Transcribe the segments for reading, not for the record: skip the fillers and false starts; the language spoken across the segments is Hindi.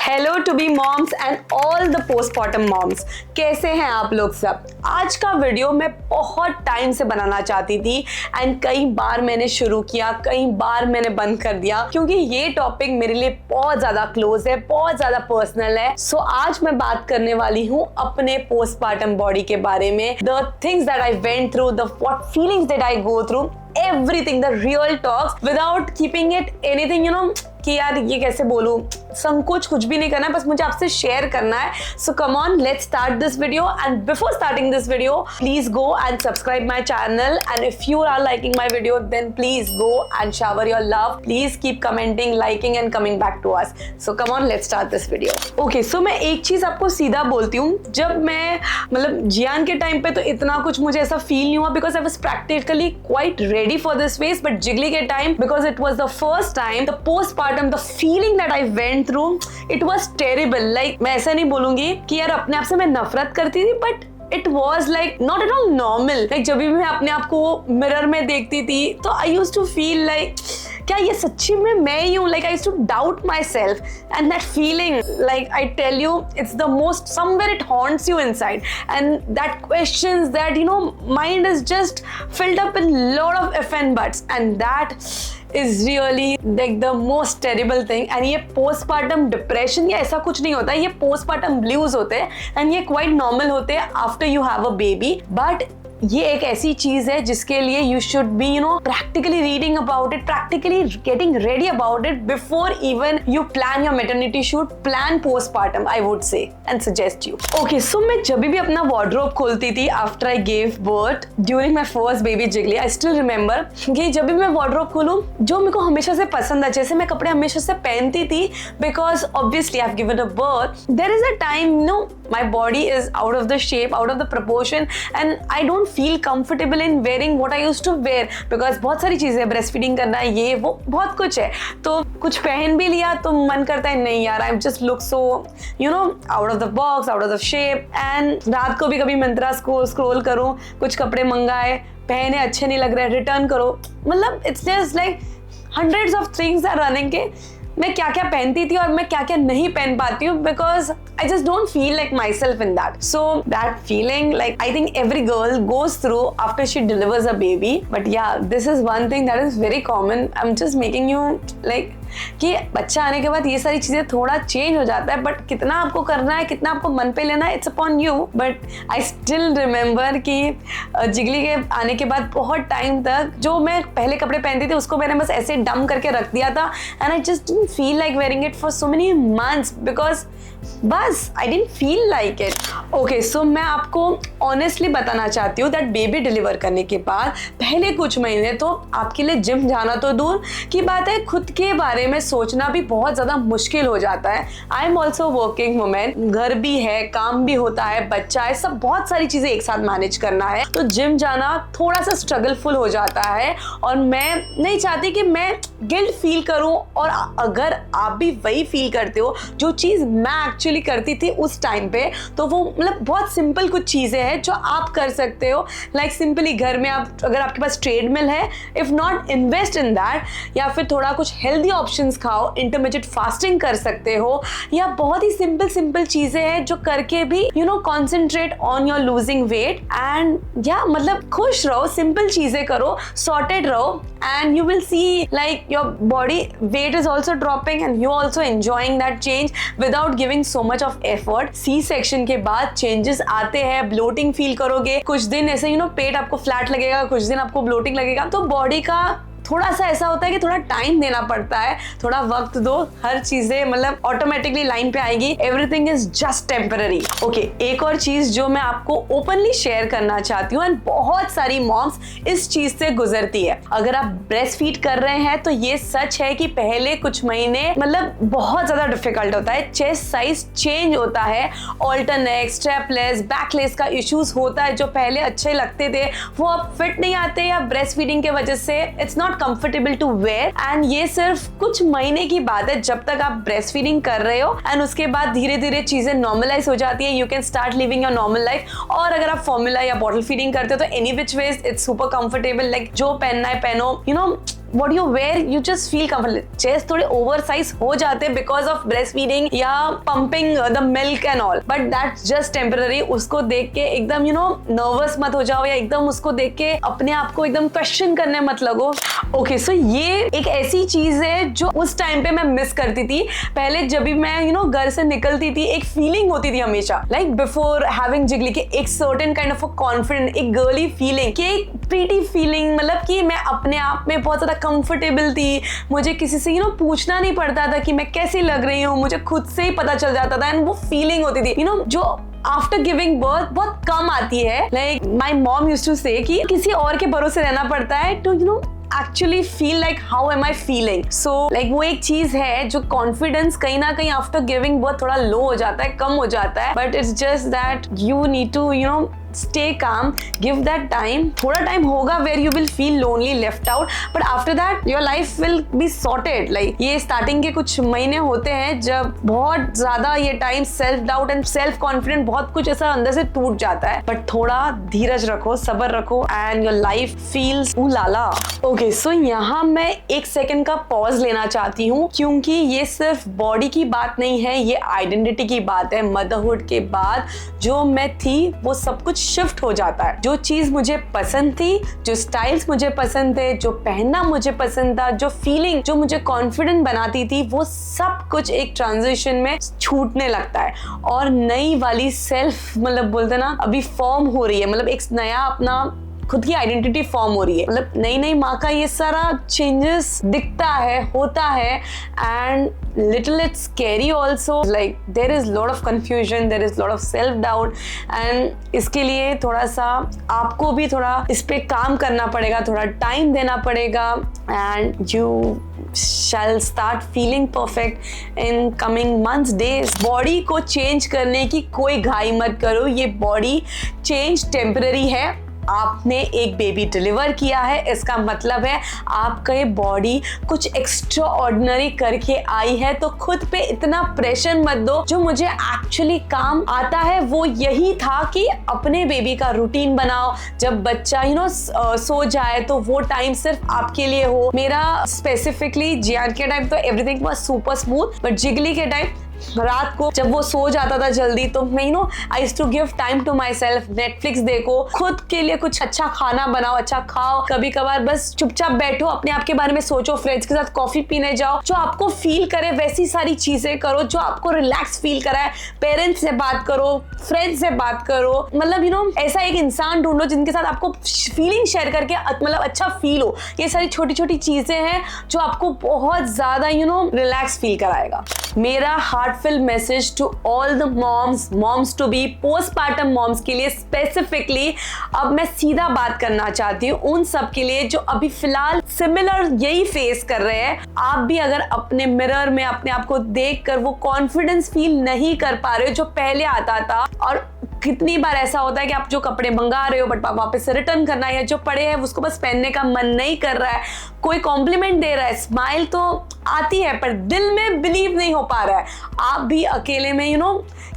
Hello to be moms and all the postpartum moms. कैसे हैं आप लोग सब? आज का वीडियो मैं बहुत टाइम से बनाना चाहती थी एंड कई बार मैंने शुरू किया, कई बार मैंने बंद कर दिया क्योंकि ये टॉपिक मेरे लिए बहुत ज्यादा क्लोज है, बहुत ज्यादा पर्सनल है। सो आज मैं बात करने वाली हूँ अपने पोस्टमार्टम बॉडी के बारे में, the things that I went through, the what feelings that I go through, everything, the real talks without keeping it anything, you know, कि यार ये कैसे बोलूं, संकोच कुछ भी नहीं करना है, बस मुझे आपसे शेयर करना है। So come on, let's start this video and before starting this video please go and subscribe my channel and if you are liking my video then please go and shower your love, please keep commenting, liking and coming back to us. So come on, let's start this video. Okay, so मैं एक चीज आपको सीधा बोलती हूँ, जब मैं मतलब जियान के टाइम पे तो इतना कुछ मुझे ऐसा फील नहीं हुआ because I was practically quite ready for this phase, but Jiggly के time because it was the first time, the postpartum, the feeling that I went through, it was terrible. Like मैं ऐसा नहीं बोलूंगी कि यार अपने आप से मैं नफरत करती थी, but it was like not at all normal. Like जब भी मैं अपने आप को मिरर में देखती थी तो I used to feel like क्या ये सच्ची में मैं ही हूँ? Like I used to doubt myself and that feeling, like I tell you, it's the most, somewhere it haunts you inside and that questions that you know mind is just filled up in lot of if and buts and that is really like the most terrible thing। and ये postpartum depression या ऐसा कुछ नहीं होता, ये postpartum blues होते हैं and ये quite normal होते हैं after you have a baby। but ये एक ऐसी चीज है जिसके लिए you should be you know practically reading about it, practically getting ready about it before even you plan your maternity shoot, plan postpartum I would say and suggest you. Okay, so मैं जब भी अपना वार्डरोब खोलती थी after I gave birth during my first baby Jiggly, I still remember कि जब भी मैं वार्डरोब खोलूं जो मेरे को हमेशा से पसंद है, जैसे मैं कपड़े हमेशा से पहनती थी because obviously I have given a birth, there is a time no my body is out of the shape, out of the proportion and I don't feel comfortable in wearing what I used to wear because बहुत सारी चीजें, ब्रेस्ट फीडिंग करना है, ये वो बहुत कुछ है, तो कुछ पहन भी लिया तो मन करता है नहीं यार I just look so you know out of the box, out of the shape. And रात को भी कभी मिंत्रा स्क्रॉल करूं, कुछ कपड़े मंगाए, पहने अच्छे नहीं लग रहे, रिटर्न करो, मतलब it's just like hundreds of things are running के मैं क्या क्या पहनती थी और मैं क्या क्या नहीं पहन पाती हूँ because I just don't feel like myself in that. So that feeling like I think every girl goes through after she delivers a baby, but yeah this is one thing that is very common. I am just making you like कि बच्चा आने के बाद ये सारी चीजें थोड़ा चेंज हो जाता है, बट कितना आपको करना है, कितना आपको मन पे लेना है, it's upon you. But I still remember कि जिगली के आने के बाद बहुत टाइम तक जो मैं पहले कपड़े पहनती थी उसको मैंने बस ऐसे डम करके रख दिया था and I just didn't feel like wearing it for so many months because बस I didn't feel like it. Okay, so मैं आपको ऑनेस्टली बताना चाहती हूँ दैट बेबी डिलीवर करने के बाद पहले कुछ महीने तो आपके लिए जिम जाना तो दूर की बात है, खुद के बारे में सोचना भी बहुत ज्यादा मुश्किल हो जाता है। I am also working women, घर भी है, काम भी होता है, बच्चा है, सब बहुत सारी चीजें एक साथ मैनेज करना है, तो जिम जाना थोड़ा सा स्ट्रगलफुल हो जाता है और मैं नहीं चाहती कि मैं गिल्ट फील करूं। और अगर आप भी वही फील करते हो जो चीज मैं एक्चुअली करती थी उस टाइम पे, तो वो मतलब बहुत सिंपल कुछ चीजें हैं जो आप कर सकते हो। लाइक सिंपली घर में आप, अगर आपके पास ट्रेडमिल है, if not invest in that, या फिर थोड़ा कुछ हेल्दी ऑप्शंस खाओ, इंटरमिटेंट फास्टिंग कर सकते हो, या बहुत ही सिंपल चीजें हैं जो करके भी you know concentrate on your losing weight and या मतलब खुश रहो, सिंपल चीजें करो, सॉर्टेड रहो and you will see like your body weight is also dropping and you also enjoying that change without giving so much of effort। C section के बाद चेंजेस आते हैं, ब्लोटिंग फील करोगे, कुछ दिन ऐसे यू नो पेट आपको फ्लैट लगेगा, कुछ दिन आपको ब्लोटिंग लगेगा, तो बॉडी का थोड़ा सा ऐसा होता है कि थोड़ा टाइम देना पड़ता है, थोड़ा वक्त दो, हर चीजें मतलब ऑटोमेटिकली लाइन पे आएगी, everything is just temporary. Okay, एक और चीज जो मैं आपको ओपनली शेयर करना चाहती हूँ एंड बहुत सारी मॉम्स इस चीज से गुजरती है, अगर आप ब्रेस्ट फीड कर रहे हैं तो ये सच है कि पहले कुछ महीने मतलब बहुत ज्यादा डिफिकल्ट होता है, चेस्ट साइज चेंज होता है, ऑल्टरनेक, स्ट्रेपलेस, बैकलेस का इश्यूज होता है, जो पहले अच्छे लगते थे वो अब फिट नहीं आते या ब्रेस्ट फीडिंग के वजह से it's not comfortable to wear. And ये सिर्फ कुछ महीने की बात है जब तक आप ब्रेस्ट फीडिंग कर रहे हो एंड उसके बाद धीरे धीरे चीजें नॉर्मलाइज हो जाती है, you can start living your normal life. और अगर आप फॉर्मूला या बॉटल फीडिंग करते हो तो any which ways it's super comfortable, like जो पहनना है पहनो, you know what you wear you just feel comfortable. Chest थोड़े ओवर साइज हो जाते हैं बिकॉज ऑफ ब्रेस्ट फीडिंग या pumping the milk and all, but that's just temporary. उसको देख के एकदम नर्वस मत हो जाओ या एकदम उसको देख के अपने आप को एकदम क्वेश्चन करने मत लगो। ओके, सो ये एक ऐसी चीज है जो उस टाइम पे मैं मिस करती थी। पहले जब भी मैं घर से निकलती थी, एक फीलिंग होती थी हमेशा, लाइक बिफोर हैविंग जिगली, के एक certain kind of a confident, एक गर्ली फीलिंग, कि एक प्रीटी फीलिंग, मतलब कि मैं अपने आप में बहुत ज्यादा कंफर्टेबल थी। मुझे किसी से पूछना नहीं पड़ता था कि मैं कैसी लग रही हूँ, मुझे खुद से ही पता चल जाता था। एंड वो फीलिंग होती थी जो आफ्टर गिविंग बर्थ बहुत कम आती है। Like my mom used to say कि किसी और के भरोसे रहना पड़ता है to actually feel like how am I feeling. So like वो एक चीज है जो कॉन्फिडेंस कहीं ना कहीं आफ्टर गिविंग बहुत थोड़ा लो हो जाता है, कम हो जाता है, but it's just that you need to stay calm, give that time. थोड़ा टाइम होगा where you will feel lonely, left out, but after that your life will be sorted. Like ये स्टार्टिंग के कुछ महीने होते हैं जब बहुत ज्यादा ये time self doubt and self confident बहुत कुछ ऐसा अंदर से टूट जाता है, बट थोड़ा धीरज रखो, सब्र रखो एंड योर लाइफ फील्स लाला। ओके, सो यहाँ मैं एक सेकंड का पॉज लेना चाहती हूँ, क्योंकि ये सिर्फ बॉडी की बात नहीं है, ये आइडेंटिटी की बात है। मदरहुड के बाद जो मैं थी वो सब कुछ शिफ्ट हो जाता है। जो चीज मुझे पसंद थी, जो स्टाइल्स मुझे पसंद थे, जो पहनना मुझे पसंद था, जो फीलिंग जो मुझे कॉन्फिडेंट बनाती थी, वो सब कुछ एक ट्रांजिशन में छूटने लगता है और नई वाली सेल्फ बोलते ना अभी फॉर्म हो रही है। एक नया अपना खुद की आइडेंटिटी फॉर्म हो रही है। नई माँ का ये सारा चेंजेस दिखता है, होता है, and little it's scary also. Like there is lot of confusion, there is lot of self doubt, and इसके लिए थोड़ा सा आपको भी थोड़ा इस पे काम करना पड़ेगा, थोड़ा टाइम देना पड़ेगा, and you shall start feeling perfect in coming months, days. Body को चेंज करने की कोई घाई मत करो, ये बॉडी चेंज टेम्पररी है। आपने एक बेबी डिलीवर किया है, इसका मतलब है आपका ये बॉडी कुछ एक्स्ट्रा ऑर्डिनरी करके आई है, तो खुद पे इतना प्रेशर मत दो। जो मुझे एक्चुअली काम आता है वो यही था कि अपने बेबी का रूटीन बनाओ, जब बच्चा सो जाए तो वो टाइम सिर्फ आपके लिए हो। मेरा स्पेसिफिकली जियान के टाइम तो everything was super smooth, but Jiggly के टाइम रात को जब वो सो जाता था जल्दी, तो मैं I used to give time to myself. Netflix देखो, खुद के लिए कुछ अच्छा खाना बनाओ, अच्छा खाओ, कभी कभार बस चुपचाप बैठो, अपने आप के बारे में सोचो, फ्रेंड्स के साथ कॉफी पीने जाओ, जो आपको फील करे वैसी सारी चीजें करो, जो आपको रिलैक्स फील कराए। पेरेंट्स से बात करो, फ्रेंड्स से बात करो, ऐसा एक इंसान ढूंढो जिनके साथ आपको फीलिंग शेयर करके अच्छा फील हो। ये सारी छोटी छोटी चीजें हैं जो आपको बहुत ज्यादा रिलैक्स फील कराएगा। मेरा heartful message to all the moms to be, postpartum moms के लिए स्पेसिफिकली अब मैं सीधा बात करना चाहती हूँ उन सब के लिए जो अभी फिलहाल सिमिलर यही फेस कर रहे हैं। आप भी अगर अपने मिरर में अपने आप को देखकर वो कॉन्फिडेंस फील नहीं कर पा रहे हो जो पहले आता था, और कितनी बार ऐसा होता है कि आप जो कपड़े मंगा रहे हो बट वापस से रिटर्न करना है, या जो पड़े हैं उसको बस पहनने का मन नहीं कर रहा है, कोई कॉम्प्लीमेंट दे रहा है, स्माइल तो आती है पर दिल में बिलीव नहीं हो पा रहा है, आप भी अकेले में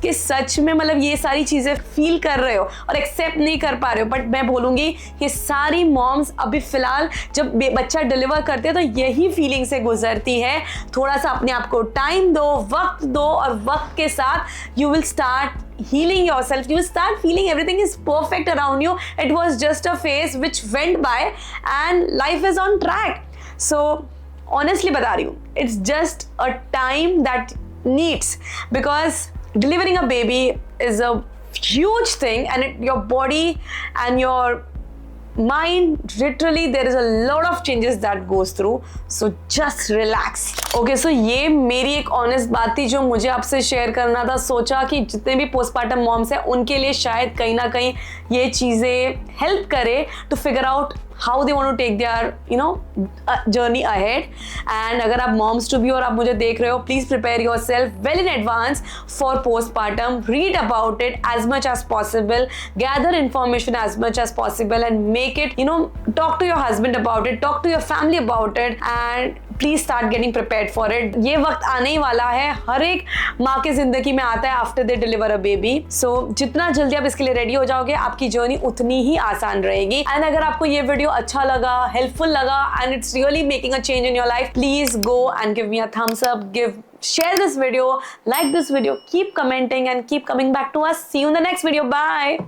कि सच में ये सारी चीजें फील कर रहे हो और एक्सेप्ट नहीं कर पा रहे हो। बट मैं बोलूंगी कि सारी मॉम्स अभी फिलहाल जब बच्चा डिलीवर करते हैं तो यही फीलिंग से गुजरती है। थोड़ा सा अपने आप को टाइम दो, वक्त दो, और वक्त के साथ you will start healing yourself, you start feeling everything is perfect around you. It was just a phase which went by and life is on track. So honestly बता रही हूँ, it's just a time that needs, because delivering a baby is a huge thing, and your body and your mind, literally there is a lot of changes that goes through, so just relax. Okay, so ये मेरी एक ऑनेस्ट बात थी जो मुझे आपसे शेयर करना था। सोचा कि जितने भी पोस्टपार्टम मॉम्स हैं उनके लिए शायद कहीं ना कहीं ये चीज़ें हेल्प करे to figure out how they want to take their journey ahead. And अगर आप moms to be और आप मुझे देख रहे हो, please prepare yourself well in advance for postpartum. Read about it as much as possible, gather information as much as possible, and make it, talk to your husband about it, talk to your family about it, and please start getting prepared for it. ये वक्त आने ही वाला है, हर एक माँ की जिंदगी में आता है after they deliver a baby. So जितना जल्दी आप इसके लिए रेडी हो जाओगे, आपकी जर्नी उतनी ही आसान रहेगी। एंड अगर आपको ये वीडियो अच्छा लगा, हेल्पफुल लगा and it's really making a change in your life, please go and give me a thumbs up, share this video, like this video, keep commenting and keep coming back to us. See you in the next video. Bye.